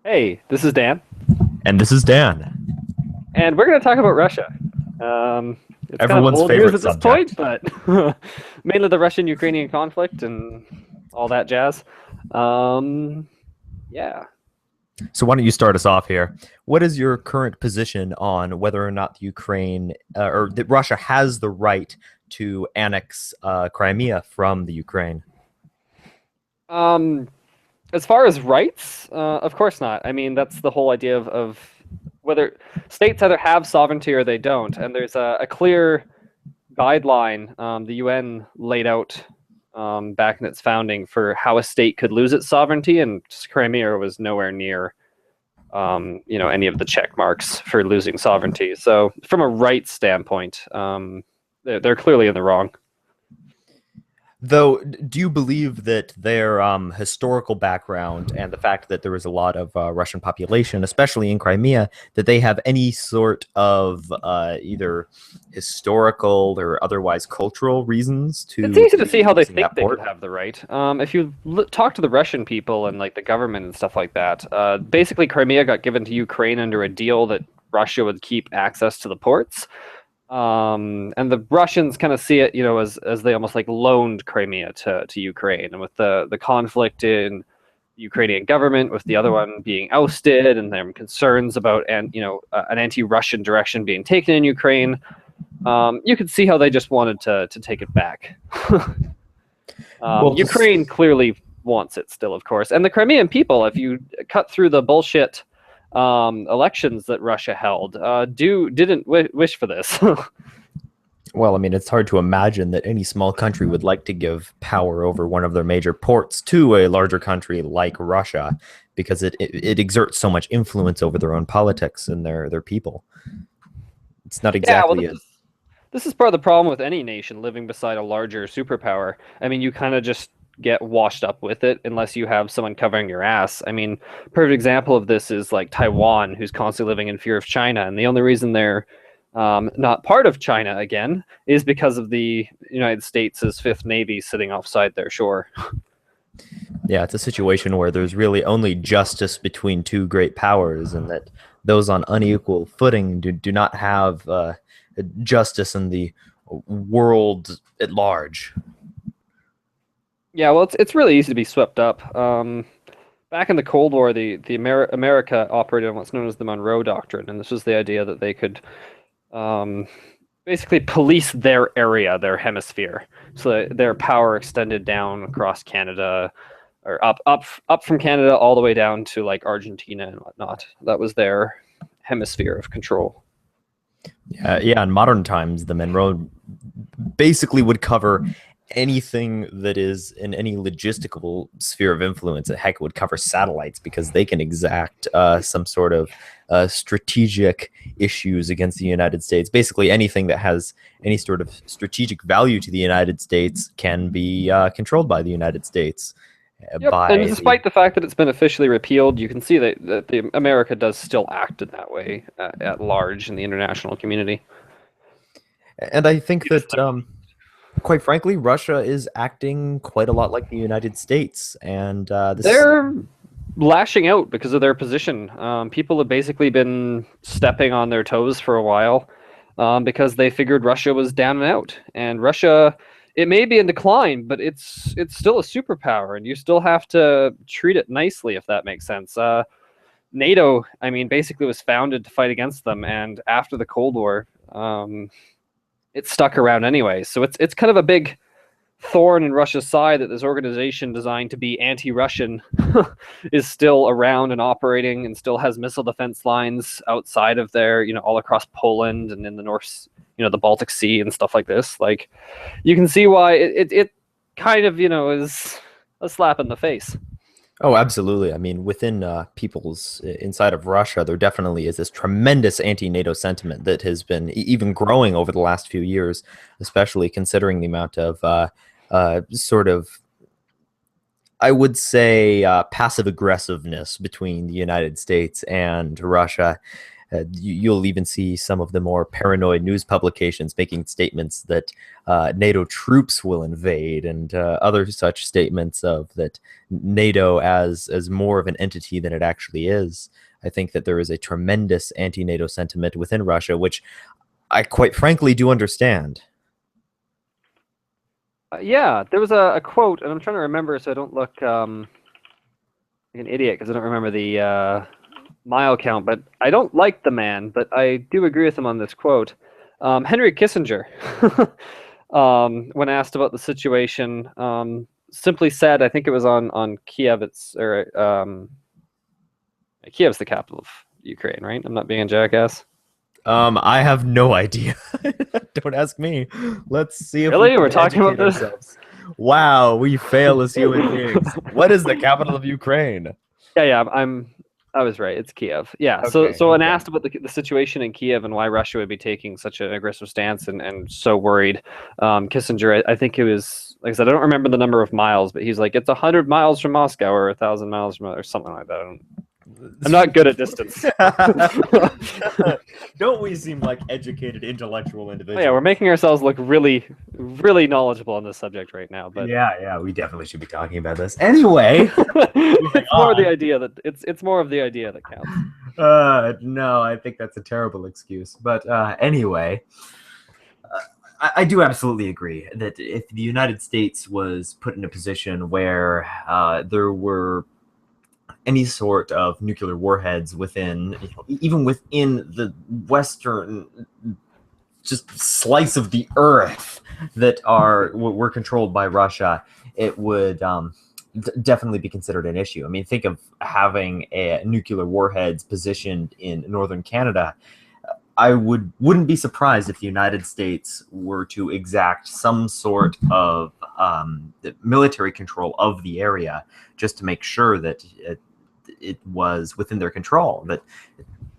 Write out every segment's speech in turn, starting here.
Hey, this is Dan, And this is Dan, and we're going to talk about Russia. It's kind of everyone's old news favorite at this point, subject. but mainly the Russian-Ukrainian conflict and all that jazz. Um, yeah. So, why don't you start us off here? What is your current position on whether or not the Ukraine or that Russia has the right to annex Crimea from the Ukraine? Um, as far as rights, of course not. I mean, that's the whole idea of whether states either have sovereignty or they don't, and there's a clear guideline the UN laid out back in its founding for how a state could lose its sovereignty, and Crimea was nowhere near any of the check marks for losing sovereignty. So, from a rights standpoint, they're clearly in the wrong. Though, do you believe that their historical background and the fact that there is a lot of Russian population, especially in Crimea, that they have any sort of either historical or otherwise cultural reasons It's to easy to see be how they using think that they could port? have the right. If you talk to the Russian people and like the government and stuff like that, basically Crimea got given to Ukraine under a deal that Russia would keep access to the ports. And the Russians kind of see it, as they almost like loaned Crimea to Ukraine, and with the conflict in the Ukrainian government, with the other one being ousted, and their concerns about an anti-Russian direction being taken in Ukraine, you could see how they just wanted to take it back. Well, just Ukraine clearly wants it still, of course, and the Crimean people. If you cut through the bullshit elections that Russia held, didn't wish for this. Well, I mean, it's hard to imagine that any small country would like to give power over one of their major ports to a larger country like Russia, because it exerts so much influence over their own politics and their people. It's not Yeah, well, exactly a this is part of the problem with any nation living beside a larger superpower. I mean, you kind of just get washed up with it unless you have someone covering your ass. I mean, perfect example of this is like Taiwan, who's constantly living in fear of China, and the only reason they're not part of China again is because of the United States' Fifth Navy sitting offside their shore. yeah, it's a situation where there's really only justice between two great powers, and that those on unequal footing do not have justice in the world at large. Yeah, well, it's really easy to be swept up. Back in the Cold War, America operated on what's known as the Monroe Doctrine, and this was the idea that they could um, basically police their area, their hemisphere, so that their power extended down across Canada, or up from Canada all the way down to like Argentina and whatnot. That was their hemisphere of control. Yeah, in modern times, the Monroe basically would cover anything that is in any logistical sphere of influence. Heck, it would cover satellites because they can exact some sort of strategic issues against the United States. Basically, anything that has any sort of strategic value to the United States can be controlled by the United States. Yep, and By the despite the fact that it's been officially repealed, you can see that the America does still act in that way at large in the international community. And I think that quite frankly, Russia is acting quite a lot like the United States, and this. They're lashing out because of their position. People have basically been stepping on their toes for a while because they figured Russia was down and out. And Russia, it may be in decline, but it's still a superpower, and you still have to treat it nicely, if that makes sense. NATO, I mean, basically was founded to fight against them, and after the Cold War, it stuck around anyway. So it's kind of a big thorn in Russia's side that this organization designed to be anti-Russian is still around and operating, and still has missile defense lines outside of there, all across Poland and in the North, the Baltic Sea and stuff like this. Like, you can see why it kind of, is a slap in the face. Oh, absolutely. I mean, within people's inside of Russia, there definitely is this tremendous anti-NATO sentiment that has been even growing over the last few years, especially considering the amount of sort of, I would say, passive aggressiveness between the United States and Russia. You'll even see some of the more paranoid news publications making statements that NATO troops will invade, and other such statements of that NATO as more of an entity than it actually is. I think that there is a tremendous anti-NATO sentiment within Russia, which I quite frankly do understand. Yeah, there was a quote, and I'm trying to remember so I don't look like an idiot because I don't remember the mile count, but I don't like the man, but I do agree with him on this quote. Henry Kissinger, when asked about the situation, simply said, I think it was on Kiev, Kiev's the capital of Ukraine, right? I'm not being a jackass. I have no idea. Don't ask me. Let's see if Really? We're can talking about educate this? ourselves. Wow, we fail as human beings. What is the capital of Ukraine? Yeah, I was right. It's Kiev. Yeah. Okay, So when okay. asked about the situation in Kiev and why Russia would be taking such an aggressive stance and so worried, Kissinger, I think it was, like I said, I don't remember the number of miles, but he's like, it's 100 miles from Moscow or 1,000 miles from, or something like that. I'm not good at distance. Don't we seem like educated, intellectual individuals? Yeah, we're making ourselves look really, really knowledgeable on this subject right now. But yeah, we definitely should be talking about this. Anyway, it's more the idea that it's more of the idea that counts. no, I think that's a terrible excuse. But anyway, I do absolutely agree that if the United States was put in a position where there were any sort of nuclear warheads within, even within the western just slice of the earth that were controlled by Russia, it would definitely be considered an issue. I mean, think of having nuclear warheads positioned in northern Canada. I wouldn't be surprised if the United States were to exact some sort of military control of the area, just to make sure that it was within their control, that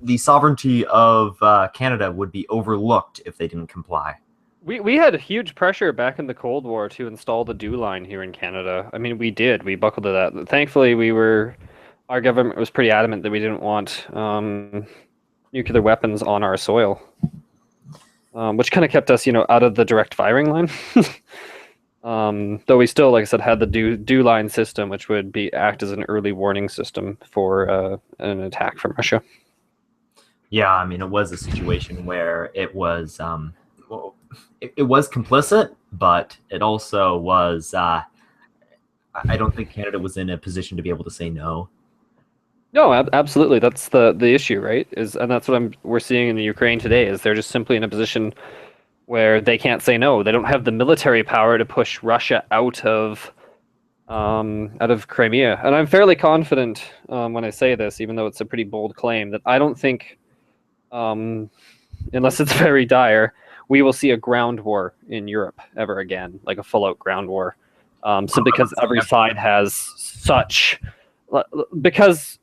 the sovereignty of Canada would be overlooked if they didn't comply. We had huge pressure back in the Cold War to install the DEW line here in Canada. I mean, we buckled to that. Thankfully, our government was pretty adamant that we didn't want nuclear weapons on our soil, which kind of kept us, out of the direct firing line. Though we still, like I said, had the DEW line system, which would act as an early warning system for an attack from Russia. Yeah, I mean, it was a situation where it was it was complicit, but it also was. I don't think Canada was in a position to be able to say no. No, absolutely. That's the issue, right? And that's what we're seeing in the Ukraine today. Is they're just simply in a position where they can't say no. They don't have the military power to push Russia out of Crimea. And I'm fairly confident when I say this, even though it's a pretty bold claim, that I don't think, unless it's very dire, we will see a ground war in Europe ever again, like a full-out ground war, simply because every side has such. Because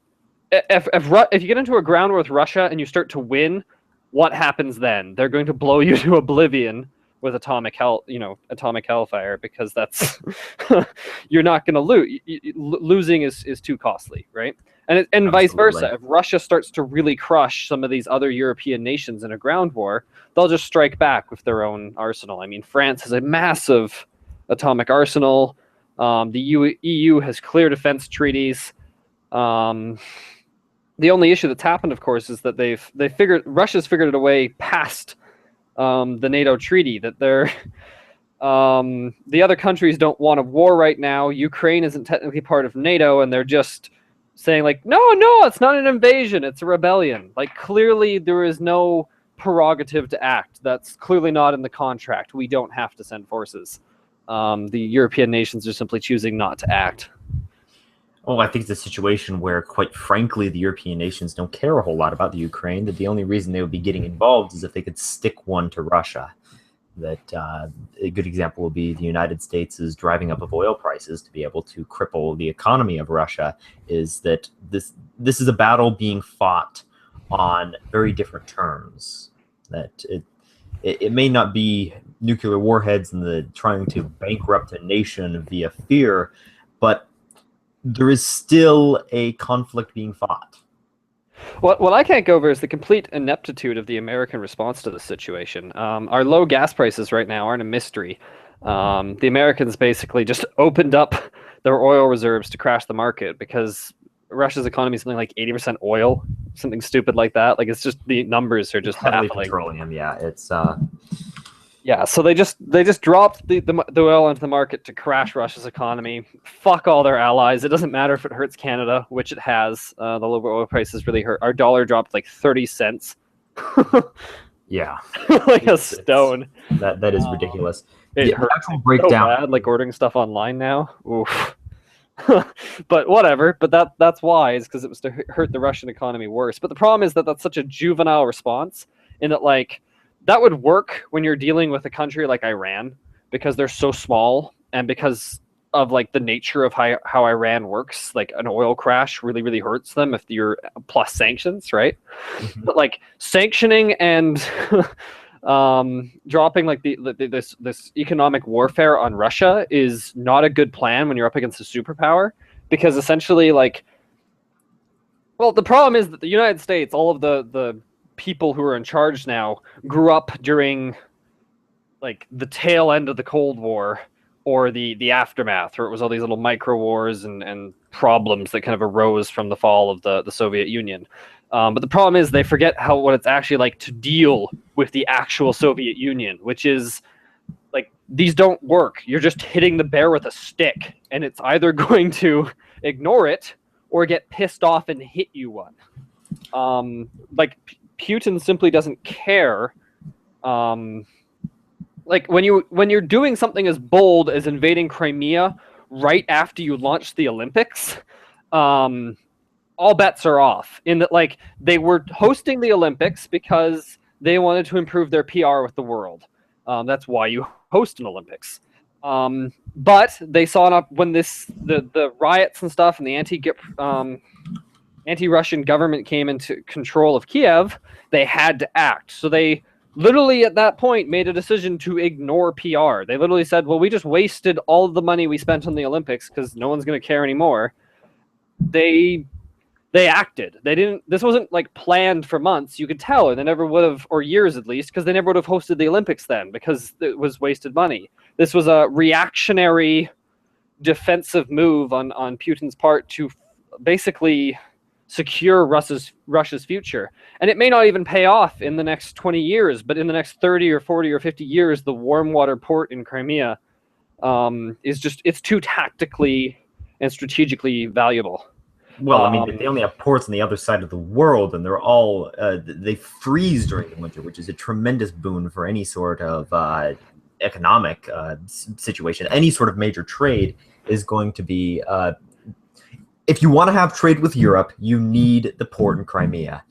if you get into a ground war with Russia and you start to win, what happens then? They're going to blow you to oblivion with atomic hellfire, because that's you're not going to lose. Losing is too costly, right? And vice versa. If Russia starts to really crush some of these other European nations in a ground war, they'll just strike back with their own arsenal. I mean, France has a massive atomic arsenal. The EU has clear defense treaties. The only issue that's happened, of course, is that Russia's figured a way past the NATO treaty, that the other countries don't want a war right now. Ukraine isn't technically part of NATO, and they're just saying like, no, it's not an invasion, it's a rebellion. Like, clearly there is no prerogative to act. That's clearly not in the contract. We don't have to send forces. The European nations are simply choosing not to act. Well, I think it's a situation where, quite frankly, the European nations don't care a whole lot about the Ukraine, that the only reason they would be getting involved is if they could stick one to Russia. That a good example would be the United States is driving up of oil prices to be able to cripple the economy of Russia, is that this is a battle being fought on very different terms. That it may not be nuclear warheads and the trying to bankrupt a nation via fear, but there is still a conflict being fought. What I can't go over is the complete ineptitude of the American response to this situation. Our low gas prices right now aren't a mystery. The Americans basically just opened up their oil reserves to crash the market because Russia's economy is something like 80% oil, something stupid like that. Like, it's just, the numbers are just Heavily baffling. petroleum. Yeah, it's Yeah, so they just dropped the oil into the market to crash Russia's economy. Fuck all their allies. It doesn't matter if it hurts Canada, which it has. The lower oil prices really hurt. Our dollar dropped like 30 cents. yeah, Like a stone. that is ridiculous. It The hurts actual so breakdown. bad, like ordering stuff online now. Oof. But whatever. But that's why, is because it was to hurt the Russian economy worse. But the problem is that that's such a juvenile response, in that, like, that would work when you're dealing with a country like Iran, because they're so small, and because of, like, the nature of how Iran works. Like, an oil crash really, really hurts them if you're plus sanctions, right? Mhm. But, like, sanctioning and dropping, like, this economic warfare on Russia is not a good plan when you're up against a superpower, because essentially, like, well, the problem is that the United States, all of the people who are in charge now, grew up during, like, the tail end of the Cold War, or the aftermath, where it was all these little micro wars and problems that kind of arose from the fall of the Soviet Union. But the problem is they forget what it's actually like to deal with the actual Soviet Union, which is, like, these don't work. You're just hitting the bear with a stick, and it's either going to ignore it or get pissed off and hit you one. Like, Putin simply doesn't care. Like, when you're doing something as bold as invading Crimea right after you launch the Olympics, all bets are off. In that, like, they were hosting the Olympics because they wanted to improve their PR with the world. That's why you host an Olympics. But they saw enough when the riots and stuff, and the anti-Russian government came into control of Kiev. They had to act. So they literally at that point made a decision to ignore PR. They literally said, well, we just wasted all of the money we spent on the Olympics because no one's going to care anymore. They acted. They didn't. This wasn't, like, planned for months. You could tell, and they never would have, or years at least, because they never would have hosted the Olympics then, because it was wasted money. This was a reactionary, defensive move on Putin's part to basically secure Russia's future. And it may not even pay off in the next 20 years, but in the next 30 or 40 or 50 years, the warm water port in Crimea it's too tactically and strategically valuable. Well, I mean, they only have ports on the other side of the world, and they're all they freeze during the winter, which is a tremendous boon for any sort of economic situation. Any sort of major trade is going to be. If you want to have trade with Europe, you need the port in Crimea.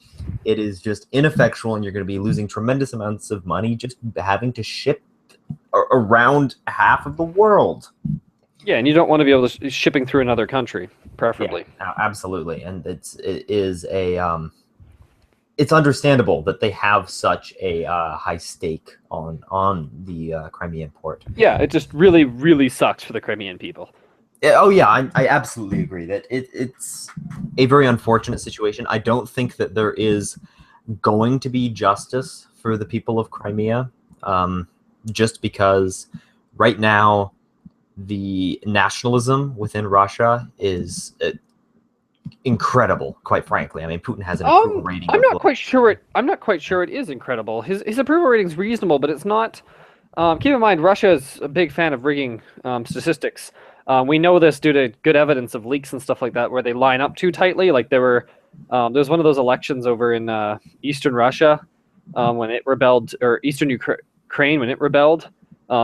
It is just ineffectual, and you're going to be losing tremendous amounts of money just having to ship around half of the world. Yeah, and you don't want to be able to shipping through another country, preferably. Yeah, absolutely, and it's understandable that they have such a high stake on the Crimean port. Yeah, it just really, really sucks for the Crimean people. Oh yeah, I absolutely agree that it's a very unfortunate situation. I don't think that there is going to be justice for the people of Crimea, just because right now the nationalism within Russia is incredible. Quite frankly, I mean, Putin has an approval rating. I'm not quite sure it is incredible. His approval rating is reasonable, but it's not. Keep in mind, Russia is a big fan of rigging statistics. We know this due to good evidence of leaks and stuff like that, where they line up too tightly. Like, there was one of those elections over in eastern Russia when it rebelled, or eastern Ukraine when it rebelled,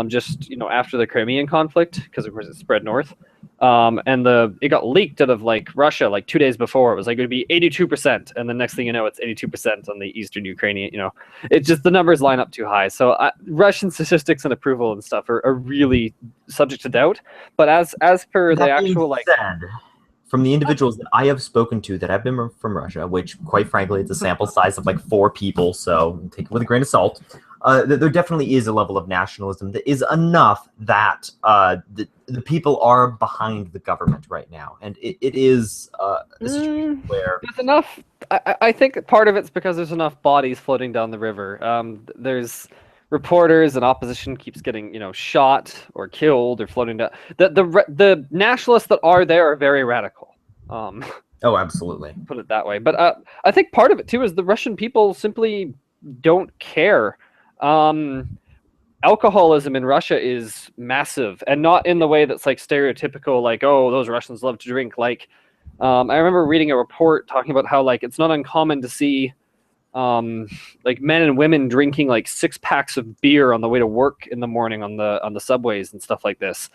just after the Crimean conflict, because of course it spread north. And it got leaked out of, like, Russia like 2 days before. It was like it would be 82%, and the next thing you know, it's 82% on the eastern Ukrainian. It's just the numbers line up too high. So Russian statistics and approval and stuff are really subject to doubt. But as per the actual, like, from the individuals that I have spoken to that have been from Russia, which quite frankly it's a sample size of like 4 people, so take it with a grain of salt. There definitely is a level of nationalism that is enough that the people are behind the government right now, and it is a situation where there's enough. I think part of it's because there's enough bodies floating down the river. There's reporters and opposition keeps getting, shot or killed or floating down. The nationalists that are there are very radical. Oh, absolutely. Put it that way. But I think part of it too is the Russian people simply don't care. Alcoholism in Russia is massive, and not in the way that's like stereotypical, like, oh, those Russians love to drink. Like, I remember reading a report talking about how like it's not uncommon to see like men and women drinking like 6 packs of beer on the way to work in the morning on the subways and stuff like this.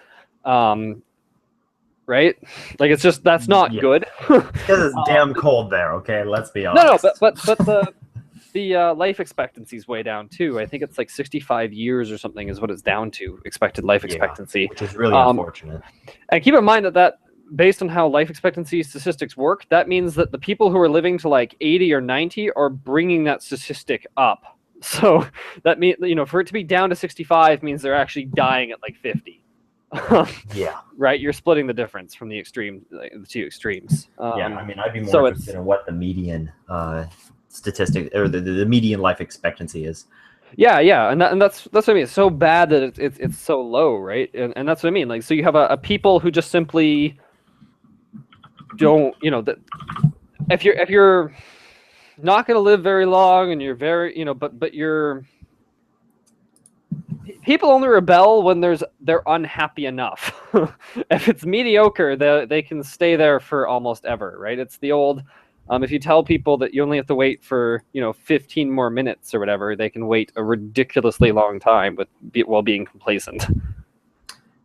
Right? Like it's just that's not good. Because it's damn cold there. Okay, let's be honest. No, but the life expectancy is way down too. I think it's like 65 years or something is what it's down to, expected life expectancy, which is really unfortunate. And keep in mind that based on how life expectancy statistics work, that means that the people who are living to like 80 or 90 are bringing that statistic up. So that means, for it to be down to 65 means they're actually dying at like 50. Yeah. Right? You're splitting the difference from the extreme, the two extremes. Yeah, I mean, I'd be more interested in what the median statistic or the median life expectancy is. Yeah, and that's what I mean. It's so bad that it's so low, right? And that's what I mean. Like, so you have a people who just simply don't, that if you're not going to live very long and you're very, but you're people only rebel when they're unhappy enough. If it's mediocre, they can stay there for almost ever, right? It's the old. If you tell people that you only have to wait for 15 more minutes or whatever, they can wait a ridiculously long time while being complacent.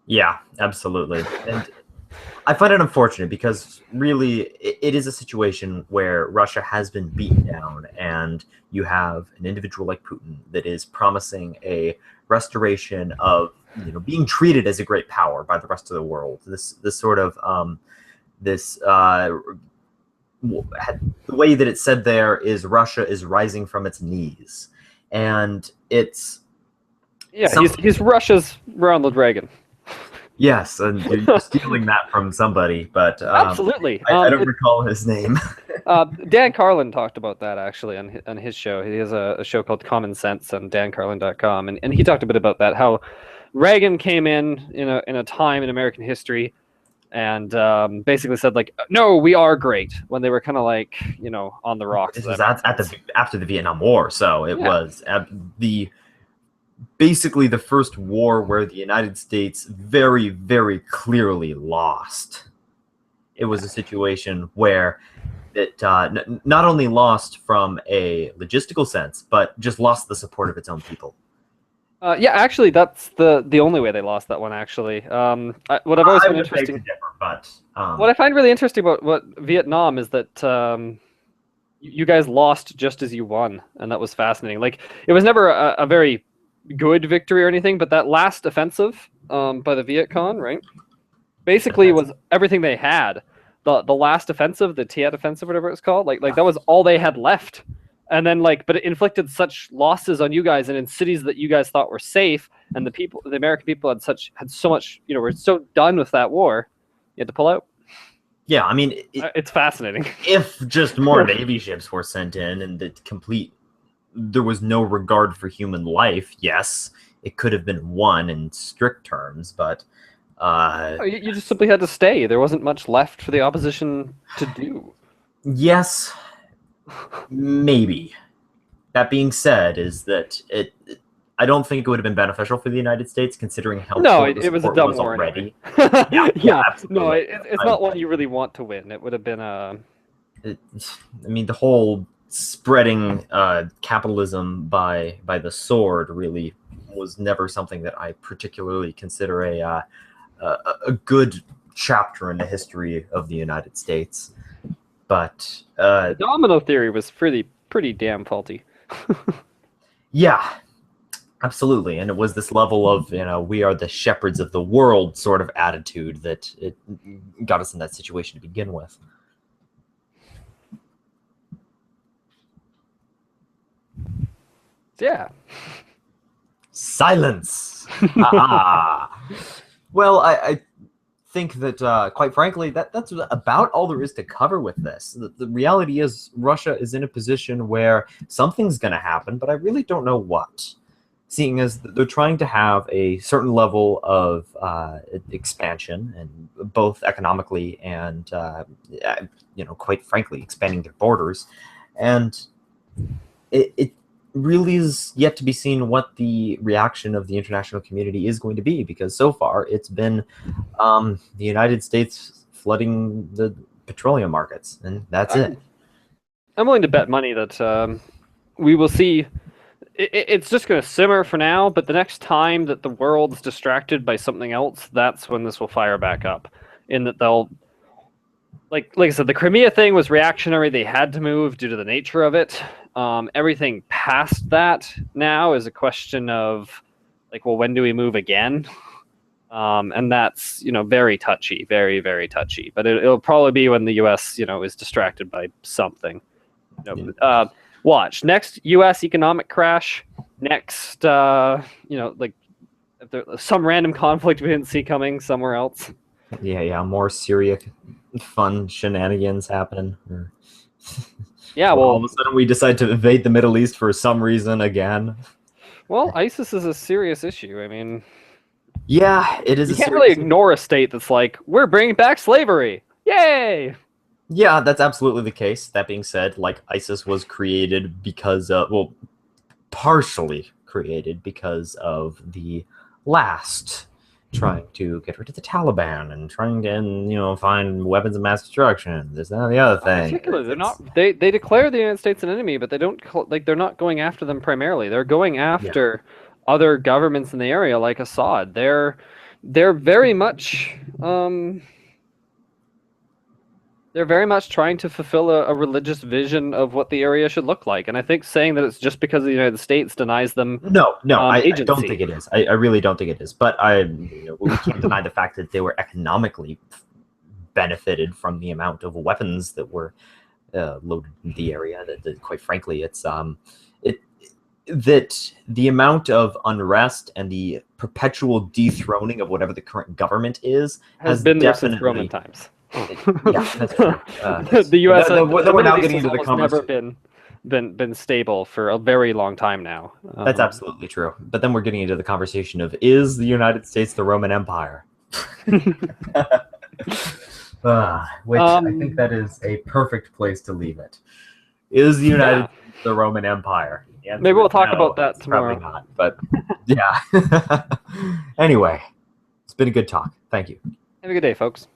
Yeah, absolutely. And I find it unfortunate because really it is a situation where Russia has been beaten down, and you have an individual like Putin that is promising a restoration of being treated as a great power by the rest of the world. This sort of the way that it's said there is Russia is rising from its knees, and it's he's Russia's Ronald Reagan. Yes, and you're stealing that from somebody, but absolutely, I don't recall his name. Dan Carlin talked about that actually on his show. He has a show called Common Sense on dancarlin.com, and he talked a bit about that, how Reagan came in a time in American history and basically said like, no, we are great, when they were kind of like on the rocks. This was after the Vietnam War, so it was basically the first war where the United States very, very clearly lost. It was a situation where it not only lost from a logistical sense, but just lost the support of its own people. Yeah, actually, that's the only way they lost that one. Actually, what I've always been interesting. What I find really interesting about what Vietnam is that you guys lost just as you won, and that was fascinating. Like, it was never a very good victory or anything, but that last offensive by the Viet Cong, right, basically was everything they had. The last offensive, the Tet offensive, whatever it's called, like that was all they had left. And then but it inflicted such losses on you guys, and in cities that you guys thought were safe, and the American people had so much, were so done with that war, you had to pull out. Yeah, I mean, it's fascinating. If just more Navy ships were sent in and there was no regard for human life, yes, it could have been won in strict terms, but you just simply had to stay. There wasn't much left for the opposition to do. Yes, maybe. That being said, is that I don't think it would have been beneficial for the United States, considering how it was a dumb war already. Anyway. yeah, absolutely. No, it's not one you really want to win. It would have been I mean, the whole spreading capitalism by the sword really was never something that I particularly consider a good chapter in the history of the United States. But the domino theory was pretty damn faulty. Yeah, absolutely. And it was this level of, we are the shepherds of the world sort of attitude that it got us in that situation to begin with. Yeah. Silence. Well, I think that, quite frankly, that's about all there is to cover with this. The reality is Russia is in a position where something's going to happen, but I really don't know what. Seeing as they're trying to have a certain level of expansion, and both economically and, quite frankly, expanding their borders. And it really is yet to be seen what the reaction of the international community is going to be, because so far it's been the United States flooding the petroleum markets, and that's it. I'm willing to bet money that we will see. It's just going to simmer for now, but the next time that the world's distracted by something else, that's when this will fire back up. In that they'll, like I said, the Crimea thing was reactionary. They had to move due to the nature of it. Everything past that now is a question of, like, well, when do we move again? And that's, very touchy, very, very touchy. But it'll probably be when the U.S., is distracted by something. Watch next U.S. economic crash. Next, like if there's some random conflict we didn't see coming somewhere else. Yeah, more Syria fun shenanigans happening. Yeah, well, all of a sudden we decide to invade the Middle East for some reason again. Well, ISIS is a serious issue. I mean, yeah, it is. You can't really ignore a state that's like, we're bringing back slavery. Yay! Yeah, that's absolutely the case. That being said, like, ISIS was created because of, well, partially created because of the last trying to get rid of the Taliban and trying to, find weapons of mass destruction. This, that, and the other thing. Particularly, they're not. They declare the United States an enemy, but they don't they're not going after them primarily. They're going after other governments in the area, like Assad. They're very much. They're very much trying to fulfill a religious vision of what the area should look like, and I think saying that it's just because the United States denies them. No, I don't think it is. I really don't think it is. But we can't deny the fact that they were economically benefited from the amount of weapons that were loaded in the area. That quite frankly, it's that the amount of unrest and the perpetual dethroning of whatever the current government has been there definitely since Roman times. Yeah, that's true. The U.S. we're now getting into the never been stable for a very long time now. That's absolutely true. But then we're getting into the conversation of, is the United States the Roman Empire? Which I think that is a perfect place to leave it. Is the United States the Roman Empire? Maybe we'll talk about that tomorrow. Probably not, but yeah. Anyway, it's been a good talk. Thank you. Have a good day, folks.